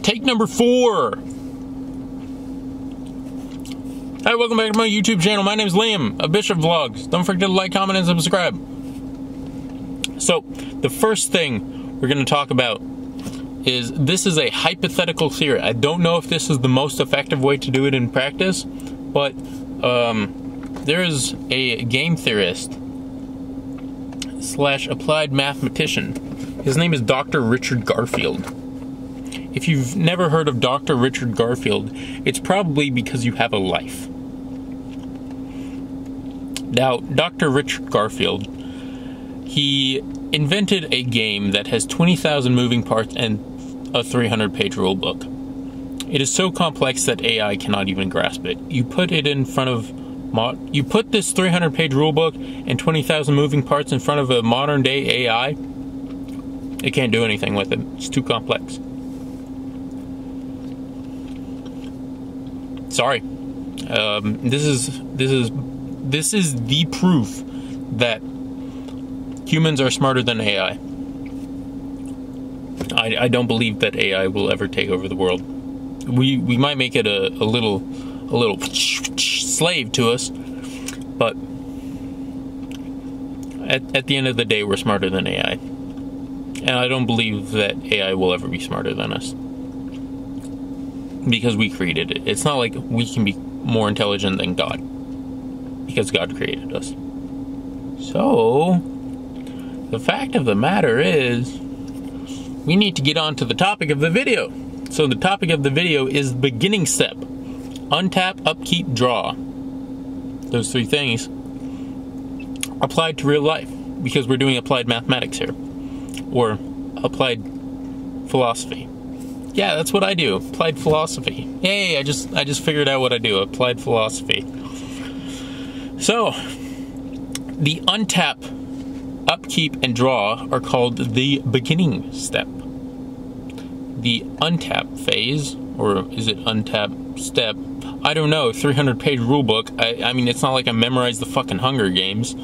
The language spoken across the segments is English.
Take number 4. Hi, welcome back to my YouTube channel. My name is Liam of Bishop Vlogs. Don't forget to like, comment, and subscribe. So, the first thing we're going to talk about is this is a hypothetical theory. I don't know if this is the most effective way to do it in practice, but there is a game theorist / applied mathematician. His name is Dr. Richard Garfield. If you've never heard of Dr. Richard Garfield, it's probably because you have a life. Now, Dr. Richard Garfield, he invented a game that has 20,000 moving parts and a 300-page rule book. It is so complex that AI cannot even grasp it. You put it in front of you put this 300-page rule book and 20,000 moving parts in front of a modern-day AI, it can't do anything with it. It's too complex. Sorry. This is the proof that humans are smarter than AI. I don't believe that AI will ever take over the world. We might make it a little slave to us, but at the end of the day, we're smarter than AI. And I don't believe that AI will ever be smarter than us, because we created it. It's not like we can be more intelligent than God, because God created us. So, the fact of the matter is, we need to get on to the topic of the video. So the topic of the video is beginning step. Untap, upkeep, draw. Those 3 things applied to real life, because we're doing applied mathematics here, or applied philosophy. Yeah, that's what I do. Applied philosophy. Yay, I just figured out what I do. Applied philosophy. So, the untap, upkeep, and draw are called the beginning step. The untap phase, or is it untap step? I don't know. 300-page rulebook. I mean, it's not like I memorized the fucking Hunger Games.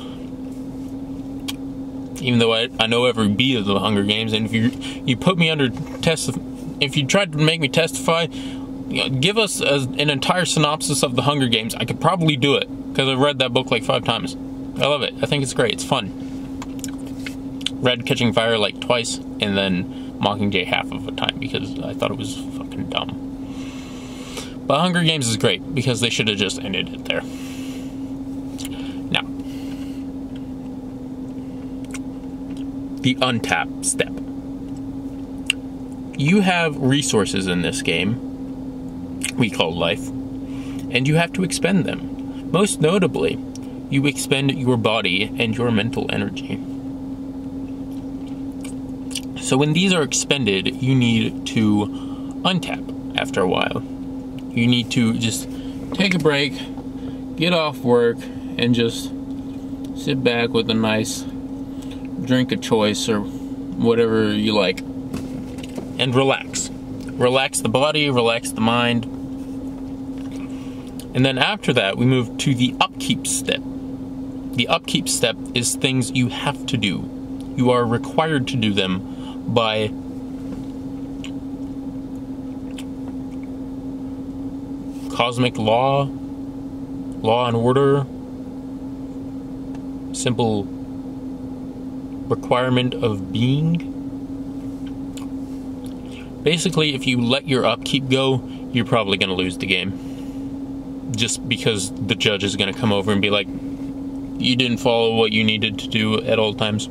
Even though I know every beat of the Hunger Games, and if you put me under test, if you tried to make me testify, give us an entire synopsis of the Hunger Games, I could probably do it, because I've read that book like 5 times. I love it. I think it's great. It's fun. Read Catching Fire like twice, and then Mockingjay half of a time, because I thought it was fucking dumb. But Hunger Games is great, because they should have just ended it there. Now, the untap step. You have resources in this game, we call life, and you have to expend them. Most notably, you expend your body and your mental energy. So when these are expended, you need to untap after a while. You need to just take a break, get off work, and just sit back with a nice drink of choice or whatever you like, and relax. Relax the body, relax the mind. And then after that, we move to the upkeep step. The upkeep step is things you have to do. You are required to do them by cosmic law, law and order, simple requirement of being. Basically, if you let your upkeep go, you're probably going to lose the game. Just because the judge is going to come over and be like, you didn't follow what you needed to do at all times.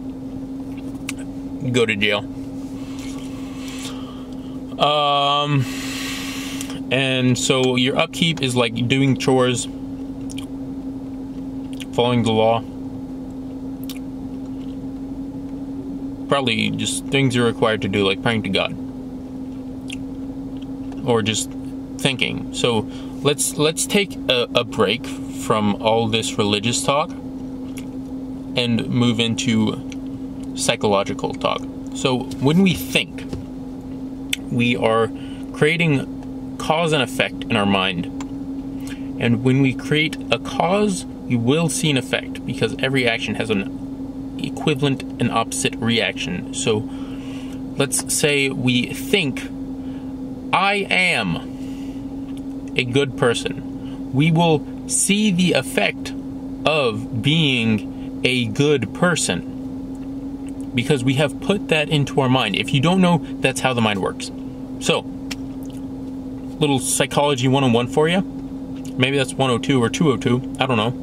Go to jail. And so your upkeep is like doing chores, following the law. Probably just things you're required to do, like praying to God. Or just thinking. So let's take a break from all this religious talk and move into psychological talk. So when we think, we are creating cause and effect in our mind. And when we create a cause, you will see an effect, because every action has an equivalent and opposite reaction. So let's say we think, I am a good person. We will see the effect of being a good person because we have put that into our mind. If you don't know, that's how the mind works. So, little psychology 101 for you. Maybe that's 102 or 202. I don't know.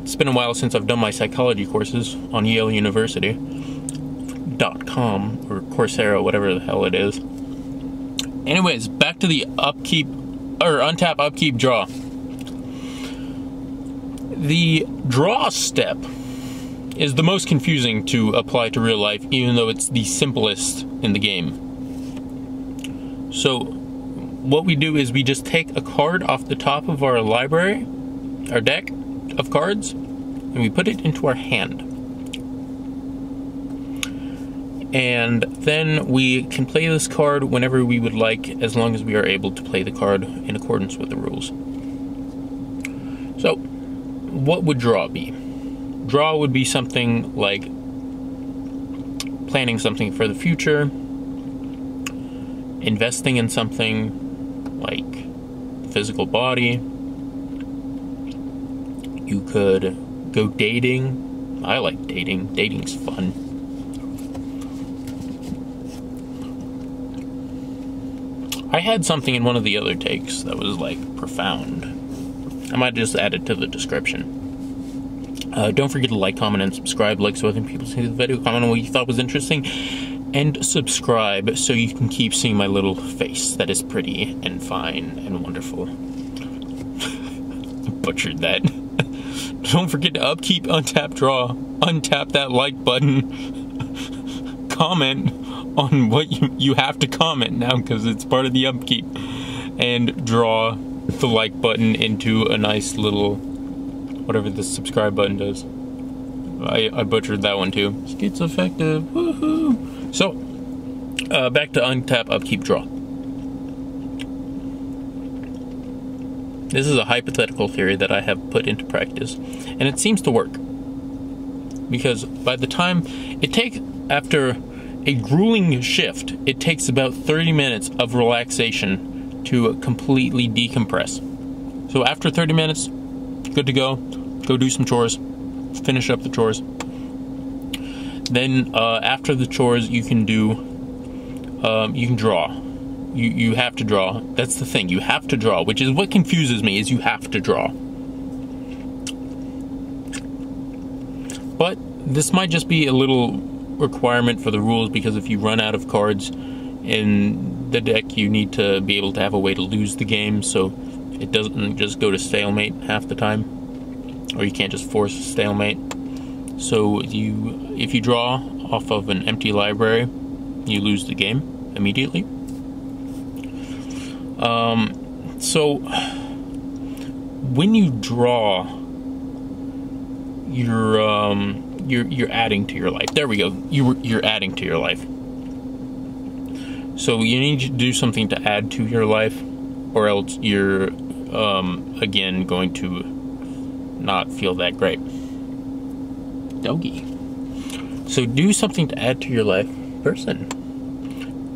It's been a while since I've done my psychology courses on Yale University.com or Coursera, whatever the hell it is. Anyways, back to the upkeep or untap, upkeep, draw. The draw step is the most confusing to apply to real life, even though it's the simplest in the game. So, what we do is we just take a card off the top of our library, our deck of cards, and we put it into our hand. And then we can play this card whenever we would like, as long as we are able to play the card in accordance with the rules. So, what would draw be? Draw would be something like planning something for the future, investing in something like physical body. You could go dating. I like dating. Dating's fun. I had something in one of the other takes that was like profound. I might just add it to the description. Don't forget to like, comment, and subscribe. Like so other people see the video. Comment on what you thought was interesting. And subscribe so you can keep seeing my little face that is pretty and fine and wonderful. Butchered that. Don't forget to upkeep, untap, draw. Untap that like button. Comment on what you have to comment now because it's part of the upkeep. And draw the like button into a nice little, whatever the subscribe button does. I butchered that one too. It's effective. Woohoo! So, back to untap, upkeep, draw. This is a hypothetical theory that I have put into practice, and it seems to work. Because by the time it takes, after a grueling shift, it takes about 30 minutes of relaxation to completely decompress. So after 30 minutes, good to go. Go do some chores. Finish up the chores. Then after the chores, you can do, you can draw. You have to draw. That's the thing. You have to draw, which is what confuses me, is you have to draw. But this might just be a little requirement for the rules, because if you run out of cards in the deck, you need to be able to have a way to lose the game, so it doesn't just go to stalemate half the time, or you can't just force a stalemate. So if you draw off of an empty library, you lose the game immediately. So when you draw, you're adding to your life. There we go. You're adding to your life. So you need to do something to add to your life, or else you're again going to not feel that great. Doggy. So do something to add to your life, person.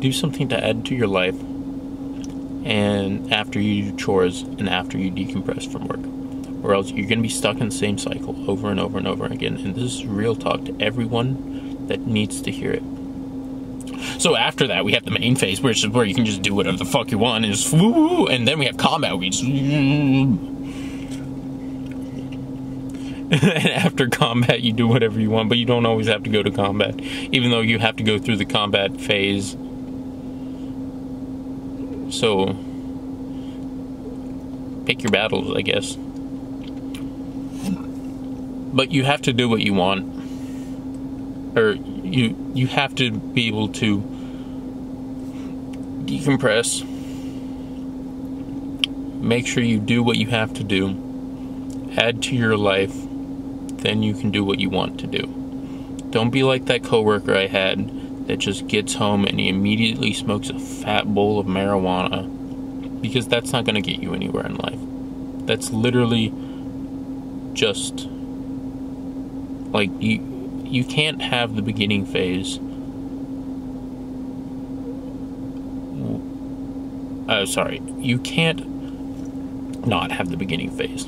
Do something to add to your life, and after you do chores and after you decompress from work, or else you're going to be stuck in the same cycle over and over and over again. And this is real talk to everyone that needs to hear it. So after that, we have the main phase, where you can just do whatever the fuck you want, and just woo, and then we have combat. We just and after combat, you do whatever you want, but you don't always have to go to combat, even though you have to go through the combat phase. So pick your battles, I guess. But you have to do what you want, or you have to be able to decompress. Make sure you do what you have to do. Add to your life. Then you can do what you want to do. Don't be like that coworker I had that just gets home and he immediately smokes a fat bowl of marijuana, because that's not going to get you anywhere in life. That's literally just like you can't have the beginning phase sorry, you can't not have the beginning phase.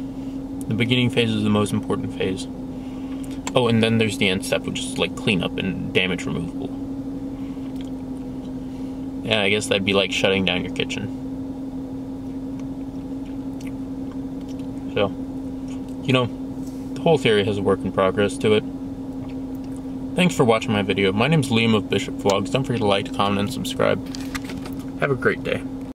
The beginning phase is the most important phase. Oh, and then there's the end step, which is like cleanup and damage removal. Yeah, I guess that'd be like shutting down your kitchen. So, you know, the whole theory has a work in progress to it. Thanks for watching my video. My name's Liam of Bishop Vlogs. Don't forget to like, comment, and subscribe. Have a great day.